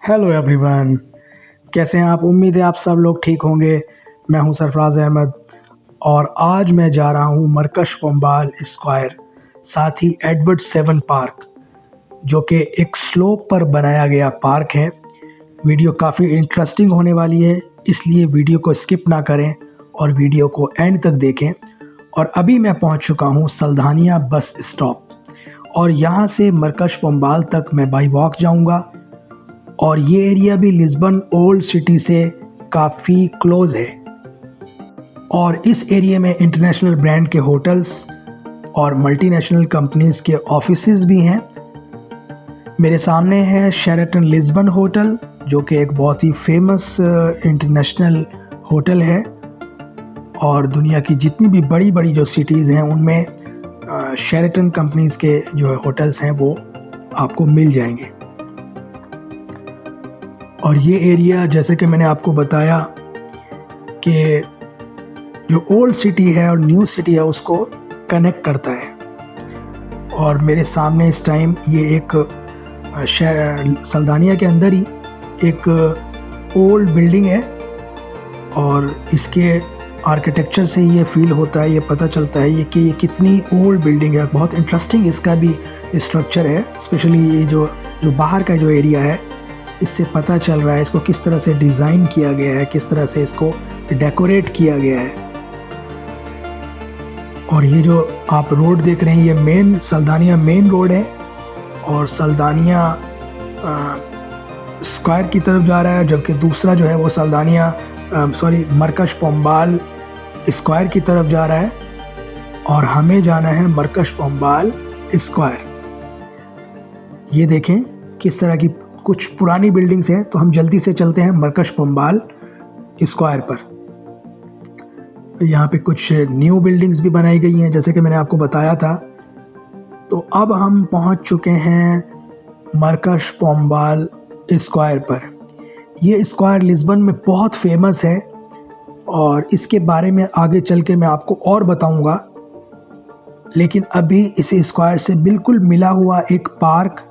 Hello everyone, कैसे हैं आप। उम्मीद है आप सब लोग ठीक होंगे। मैं हूं सरफराज अहमद और आज मैं जा रहा हूं मरकश पोम्बाल स्क्वायर, साथ ही एडवर्ड सेवन पार्क, जो कि एक स्लोप पर बनाया गया पार्क है। वीडियो काफ़ी इंटरेस्टिंग होने वाली है, इसलिए वीडियो को स्किप ना करें और वीडियो को एंड तक देखें। और अभी मैं पहुंच चुका हूं सल्धानिया बस स्टॉप और यहाँ से मरकश पोम्बाल तक मैं बाई वॉक जाऊँगा। और ये एरिया भी लिस्बन ओल्ड सिटी से काफ़ी क्लोज़ है और इस एरिया में इंटरनेशनल ब्रांड के होटल्स और मल्टीनेशनल कंपनीज़ के ऑफिसेज भी हैं। मेरे सामने है शेराटन लिस्बन होटल, जो कि एक बहुत ही फेमस इंटरनेशनल होटल है और दुनिया की जितनी भी बड़ी बड़ी जो सिटीज़ हैं उनमें शेराटन कंपनीज़ के जो होटल्स हैं वो आपको मिल जाएंगे। और ये एरिया, जैसे कि मैंने आपको बताया कि जो ओल्ड सिटी है और न्यू सिटी है उसको कनेक्ट करता है। और मेरे सामने इस टाइम ये एक सल्धानिया के अंदर ही एक ओल्ड बिल्डिंग है और इसके आर्किटेक्चर से ये फील होता है, ये पता चलता है ये कि ये कितनी ओल्ड बिल्डिंग है। बहुत इंटरेस्टिंग इसका भी स्ट्रक्चर है, स्पेशली ये जो बाहर का जो एरिया है, इससे पता चल रहा है इसको किस तरह से डिज़ाइन किया गया है, किस तरह से इसको डेकोरेट किया गया है। और ये जो आप रोड देख रहे हैं ये मेन सल्धानिया मेन रोड है और सल्धानिया स्क्वायर की तरफ जा रहा है, जबकि दूसरा जो है वो सल्धानिया मरकश पोम्बाल स्क्वायर की तरफ जा रहा है और हमें जाना है मरकश पोम्बाल स्क्वायर। ये देखें किस तरह की कुछ पुरानी बिल्डिंग्स हैं, तो हम जल्दी से चलते हैं मरकश पोम्बाल स्क्वायर पर। यहाँ पे कुछ न्यू बिल्डिंग्स भी बनाई गई हैं, जैसे कि मैंने आपको बताया था। तो अब हम पहुँच चुके हैं मरकश पोम्बाल स्क्वायर पर। ये स्क्वायर लिस्बन में बहुत फेमस है और इसके बारे में आगे चल के मैं आपको और बताऊँगा। लेकिन अभी इस स्क्वायर से बिल्कुल मिला हुआ एक पार्क,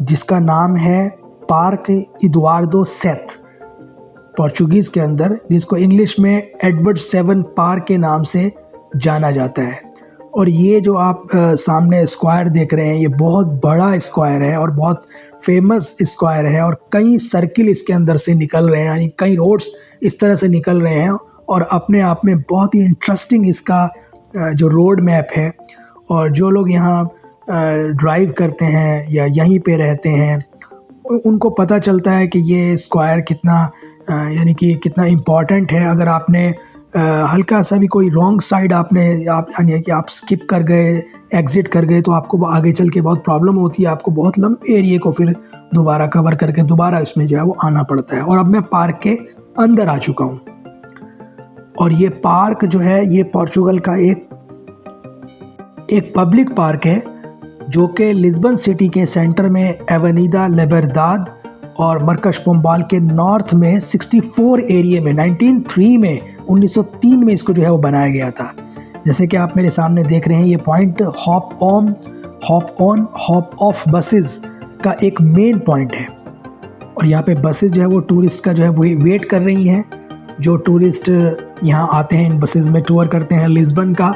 जिसका नाम है पार्क एडुआर्डो सेथ पोर्चुगीज़ के अंदर, जिसको इंग्लिश में एडवर्ड सेवन पार्क के नाम से जाना जाता है। और ये जो आप सामने स्क्वायर देख रहे हैं ये बहुत बड़ा स्क्वायर है और बहुत फेमस स्क्वायर है और कई सर्किल इसके अंदर से निकल रहे हैं, यानी कई रोड्स इस तरह से निकल रहे हैं और अपने आप में बहुत ही इंटरेस्टिंग इसका जो रोड मैप है। और जो लोग यहाँ ड्राइव करते हैं या यहीं पे रहते हैं उनको पता चलता है कि ये स्क्वायर कितना यानी कि कितना इम्पॉर्टेंट है। अगर आपने हल्का सा भी कोई रॉन्ग साइड यानी कि आप स्किप कर गए, एग्ज़िट कर गए, तो आपको आगे चल के बहुत प्रॉब्लम होती है। आपको बहुत लंबे एरिया को फिर दोबारा कवर करके दोबारा इसमें जो है वो आना पड़ता है। और अब मैं पार्क के अंदर आ चुका हूँ और ये पार्क जो है ये पोर्चुगल का एक पब्लिक पार्क है, जो कि लिस्बन सिटी के सेंटर में एवेनिदा लिबर्दाद और मरकश पोम्बाल के नॉर्थ में 64 एरिया में 1903 में इसको जो है वो बनाया गया था। जैसे कि आप मेरे सामने देख रहे हैं ये point hop on hop off buses का एक मेन पॉइंट है और यहाँ पे बसेस जो है वो टूरिस्ट का जो है वही वेट कर रही हैं। जो टूरिस्ट यहाँ आते हैं इन बसेस में टूर करते हैं लिस्बन का,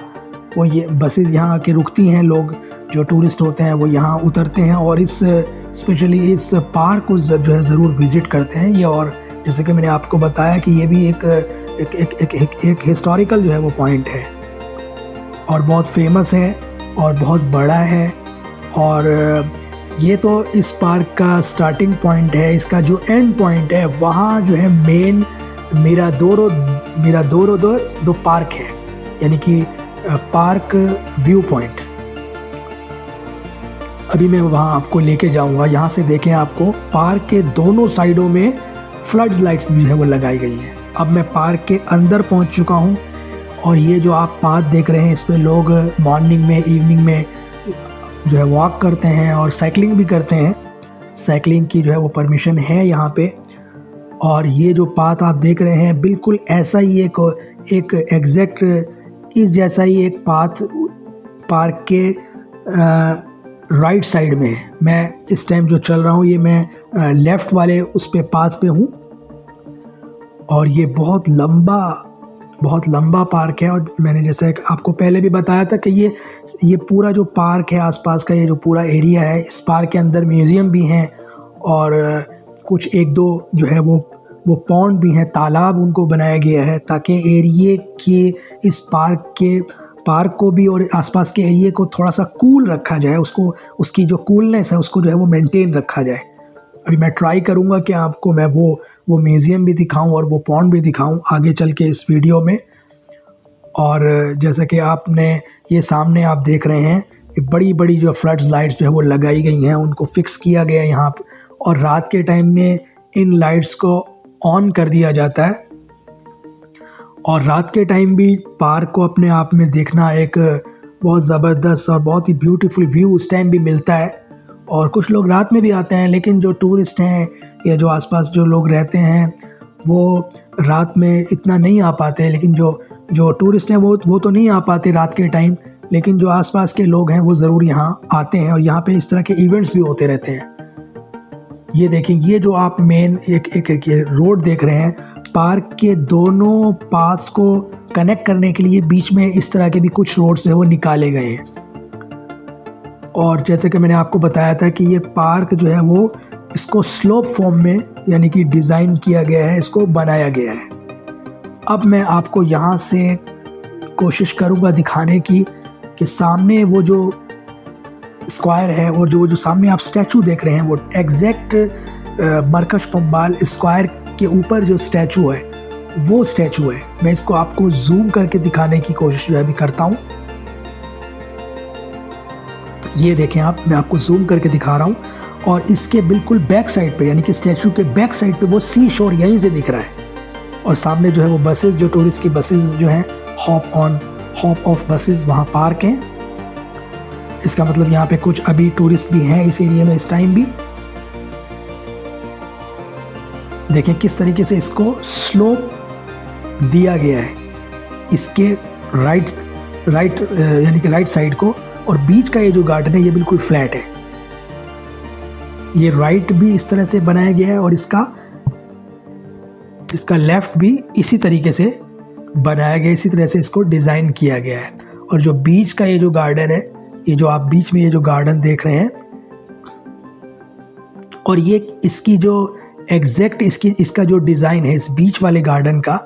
वो ये बसेस यहाँ आके रुकती हैं। लोग जो टूरिस्ट होते हैं वो यहाँ उतरते हैं और स्पेशली इस पार्क को जो है ज़रूर विज़िट करते हैं ये। और जैसे कि मैंने आपको बताया कि ये भी एक हिस्टोरिकल जो है वो पॉइंट है और बहुत फेमस है और बहुत बड़ा है। और ये तो इस पार्क का स्टार्टिंग पॉइंट है। इसका जो एंड पॉइंट है वहाँ जो है मेन मिराडोरो दो पार्क है, यानी कि पार्क व्यू पॉइंट। अभी मैं वहाँ आपको लेके जाऊँगा। यहाँ से देखें, आपको पार्क के दोनों साइडों में फ्लड लाइट्स भी है वो लगाई गई हैं। अब मैं पार्क के अंदर पहुँच चुका हूँ और ये जो आप पाथ देख रहे हैं इस पे लोग मॉर्निंग में, इवनिंग में जो है वॉक करते हैं और साइकिलिंग भी करते हैं। साइकिलिंग की जो है वो परमिशन है यहाँ पे। और ये जो पाथ आप देख रहे हैं बिल्कुल ऐसा ही एक एग्जैक्ट इस जैसा ही एक पाथ पार्क के राइट साइड में है। मैं इस टाइम जो चल रहा हूँ ये मैं लेफ़्ट वाले उस पे पाथ पे हूँ और ये बहुत लंबा पार्क है। और मैंने जैसे आपको पहले भी बताया था कि ये पूरा जो पार्क है, आसपास का ये जो पूरा एरिया है, इस पार्क के अंदर म्यूज़ियम भी हैं और कुछ एक दो जो है वो पॉन्ड भी हैं, तालाब उनको बनाया गया है ताकि एरिए के इस पार्क को भी और आसपास के एरिए को थोड़ा सा कूल रखा जाए, उसकी जो कूलनेस है उसको जो है वो मेंटेन रखा जाए। अभी मैं ट्राई करूँगा कि आपको मैं वो म्यूज़ियम भी दिखाऊं और वो पॉन्ड भी दिखाऊं आगे चल के इस वीडियो में। और जैसे कि आपने ये सामने आप देख रहे हैं, ये बड़ी जो फ्लड लाइट्स जो है वो लगाई गई हैं, उनको फिक्स किया गया है यहाँ पर। और रात के टाइम में इन लाइट्स को ऑन कर दिया जाता है और रात के टाइम भी पार्क को अपने आप में देखना एक बहुत ज़बरदस्त और बहुत ही ब्यूटीफुल व्यू उस टाइम भी मिलता है। और कुछ लोग रात में भी आते हैं, लेकिन जो टूरिस्ट हैं या जो आसपास जो लोग रहते हैं वो रात में इतना नहीं आ पाते। लेकिन जो टूरिस्ट हैं वो तो नहीं आ पाते रात के टाइम, लेकिन जो आसपास के लोग हैं वो ज़रूर यहाँ आते हैं और यहाँ पे इस तरह के इवेंट्स भी होते रहते हैं। ये देखें, ये जो आप मेन एक रोड देख रहे हैं, पार्क के दोनों पाथ्स को कनेक्ट करने के लिए बीच में इस तरह के भी कुछ रोड्स है वो निकाले गए हैं। और जैसे कि मैंने आपको बताया था कि ये पार्क जो है वो इसको स्लोप फॉर्म में यानी कि डिज़ाइन किया गया है, इसको बनाया गया है। अब मैं आपको यहाँ से कोशिश करूँगा दिखाने की कि सामने वो जो स्क्वायर है और जो सामने आप स्टैचू देख रहे हैं वो एग्जैक्ट मरकश पोम्बाल स्क्वायर के ऊपर जो स्टैचू है वो स्टैचू है। मैं इसको आपको जूम करके दिखाने की कोशिश जो है अभी करता हूँ। ये देखें आप, मैं आपको जूम करके दिखा रहा हूँ और इसके बिल्कुल बैक साइड पे यानी कि स्टैचू के बैक साइड पे वो सी शोर यहीं से दिख रहा है। और सामने जो है वो बसेस, जो टूरिस्ट की बसेस जो हैं, हॉप ऑफ बसेस वहाँ पार्क हैं। इसका मतलब यहाँ पे कुछ अभी टूरिस्ट भी हैं इस एरिया में इस टाइम भी। देखें किस तरीके से इसको स्लोप दिया गया है, इसके राइट यानी कि राइट साइड को, और बीच का ये जो गार्डन है ये बिल्कुल फ्लैट है। ये राइट भी इस तरह से बनाया गया है और इसका लेफ्ट भी इसी तरीके से बनाया गया, इसी तरह से इसको डिज़ाइन किया गया है। और जो बीच का ये जो गार्डन है, ये जो आप बीच में ये जो गार्डन देख रहे हैं, और ये इसकी जो एग्जैक्ट इसका जो डिज़ाइन है इस बीच वाले गार्डन का,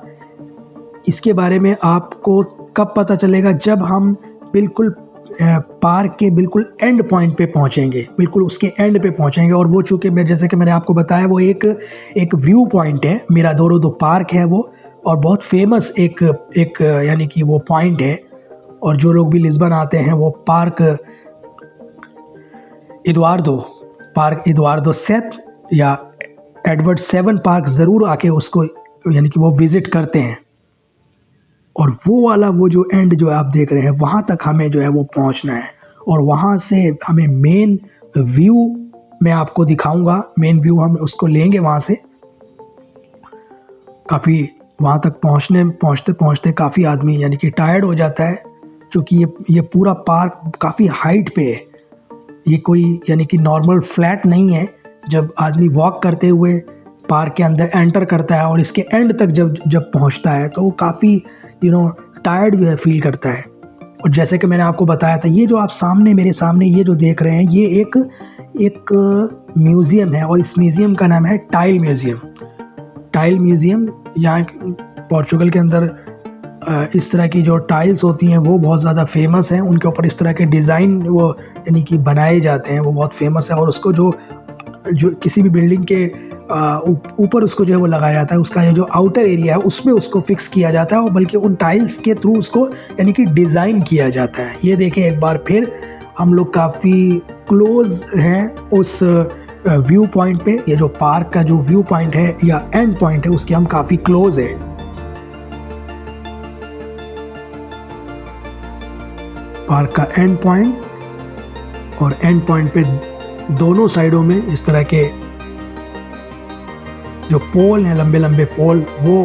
इसके बारे में आपको कब पता चलेगा, जब हम बिल्कुल पार्क के बिल्कुल एंड पॉइंट पे पहुंचेंगे, बिल्कुल उसके एंड पे पहुंचेंगे। और वो चूँकि जैसे कि मैंने आपको बताया वो एक व्यू पॉइंट है, मिराडोरो पार्क है वो, और बहुत फेमस एक यानी कि वो पॉइंट है। और जो लोग भी लिस्बन आते हैं वो पार्क इदुआर्दो सेथ या एडवर्ड सेवन पार्क ज़रूर आके उसको यानी कि वो विज़िट करते हैं। और वो जो एंड जो आप देख रहे हैं वहाँ तक हमें जो है वो पहुँचना है। और वहाँ से हमें मेन व्यू मैं आपको दिखाऊंगा, मेन व्यू हम उसको लेंगे वहाँ से। काफ़ी वहाँ तक पहुँचते काफ़ी आदमी यानी कि टायर्ड हो जाता है, क्योंकि ये पूरा पार्क काफ़ी हाइट पे है। ये कोई यानी कि नॉर्मल फ्लैट नहीं है। जब आदमी वॉक करते हुए पार्क के अंदर एंटर करता है और इसके एंड तक जब पहुंचता है तो वो काफ़ी टायर्ड जो है फील करता है। और जैसे कि मैंने आपको बताया था, ये जो आप मेरे सामने ये जो देख रहे हैं, ये एक म्यूज़ियम है और इस म्यूज़ियम का नाम है टाइल म्यूज़ियम। यहाँ पोर्चुगल के अंदर इस तरह की जो टाइल्स होती हैं वो बहुत ज़्यादा फेमस हैं। उनके ऊपर इस तरह के डिज़ाइन वो यानी कि बनाए जाते हैं, वो बहुत फेमस है। और उसको जो किसी भी बिल्डिंग के ऊपर उसको जो है वो लगाया जाता है, उसका ये जो आउटर एरिया है उसमें उसको फिक्स किया जाता है, और बल्कि उन टाइल्स के थ्रू उसको यानी कि डिज़ाइन किया जाता है। ये देखें एक बार फिर हम लोग काफ़ी क्लोज हैं उस व्यू पॉइंट पे। ये जो पार्क का जो व्यू पॉइंट है या एंड पॉइंट है उसके हम काफ़ी क्लोज हैं। पार्क का एंड पॉइंट, और एंड पॉइंट पे दोनों साइडों में इस तरह के जो पोल हैं, लंबे लंबे पोल, वो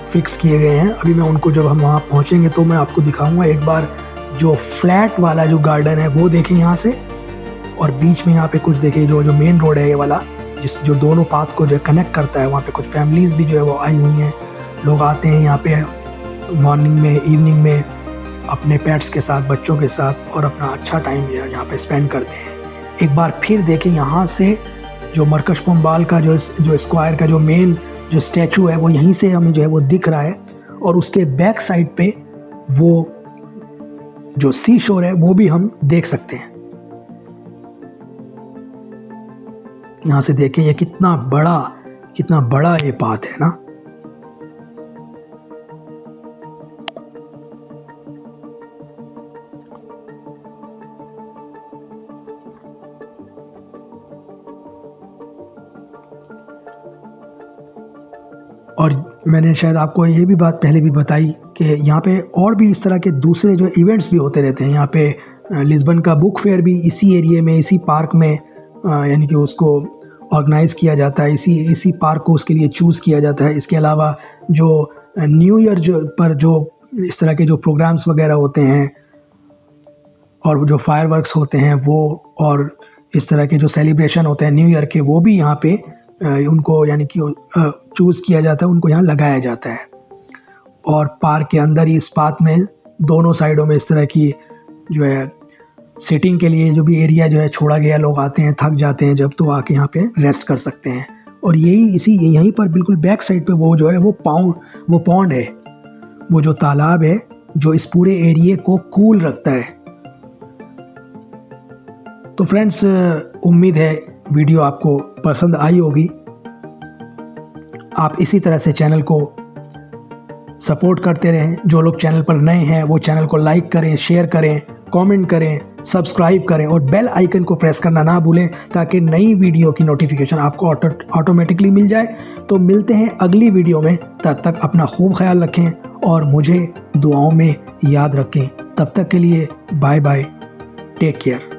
फिक्स किए गए हैं। अभी मैं उनको जब हम वहाँ पहुँचेंगे तो मैं आपको दिखाऊंगा। एक बार जो फ्लैट वाला जो गार्डन है वो देखें यहाँ से, और बीच में यहाँ पे कुछ देखिए जो मेन रोड है ये वाला, जो दोनों पाथ को जो है कनेक्ट करता है, वहाँ पे कुछ फैमिलीज़ भी जो है वो आई हुई हैं। लोग आते हैं यहाँ पे मॉर्निंग में, इवनिंग में अपने पेट्स के साथ, बच्चों के साथ, और अपना अच्छा टाइम यहाँ पे स्पेंड करते हैं। एक बार फिर देखें यहाँ से जो मरकश पोम्बाल का जो स्क्वायर का जो मेन जो स्टैचू है वो यहीं से हमें जो है वो दिख रहा है, और उसके बैक साइड पे वो जो सी शोर है वो भी हम देख सकते हैं। यहाँ से देखें ये कितना बड़ा ये पाथ है ना। और मैंने शायद आपको ये भी बात पहले भी बताई कि यहाँ पे और भी इस तरह के दूसरे जो इवेंट्स भी होते रहते हैं। यहाँ पे लिस्बन का बुक फेयर भी इसी एरिया में, इसी पार्क में यानी कि उसको ऑर्गेनाइज़ किया जाता है, इसी पार्क को उसके लिए चूज़ किया जाता है। इसके अलावा जो न्यू ईयर पर जो इस तरह के जो प्रोग्राम्स वगैरह होते हैं और जो फायरवर्क्स होते हैं वो, और इस तरह के जो सेलिब्रेशन होते हैं न्यू ईयर के, वो भी यहाँ पे उनको यानी कि चूज़ किया जाता है, उनको यहाँ लगाया जाता है। और पार्क के अंदर ही इस पाथ में दोनों साइडों में इस तरह की जो है सिटिंग के लिए जो भी एरिया जो है छोड़ा गया, लोग आते हैं, थक जाते हैं जब, तो आके यहाँ पे रेस्ट कर सकते हैं। और यहीं पर बिल्कुल बैक साइड पे वो जो है वो पॉन्ड है, वो जो तालाब है जो इस पूरे एरिया को कूल रखता है। तो फ्रेंड्स, उम्मीद है वीडियो आपको पसंद आई होगी। आप इसी तरह से चैनल को सपोर्ट करते रहें। जो लोग चैनल पर नए हैं वो चैनल को लाइक करें, शेयर करें, कमेंट करें, सब्सक्राइब करें और बेल आइकन को प्रेस करना ना भूलें, ताकि नई वीडियो की नोटिफिकेशन आपको ऑटोमेटिकली मिल जाए। तो मिलते हैं अगली वीडियो में, तब तक अपना खूब ख्याल रखें और मुझे दुआओं में याद रखें। तब तक के लिए बाय बाय, टेक केयर।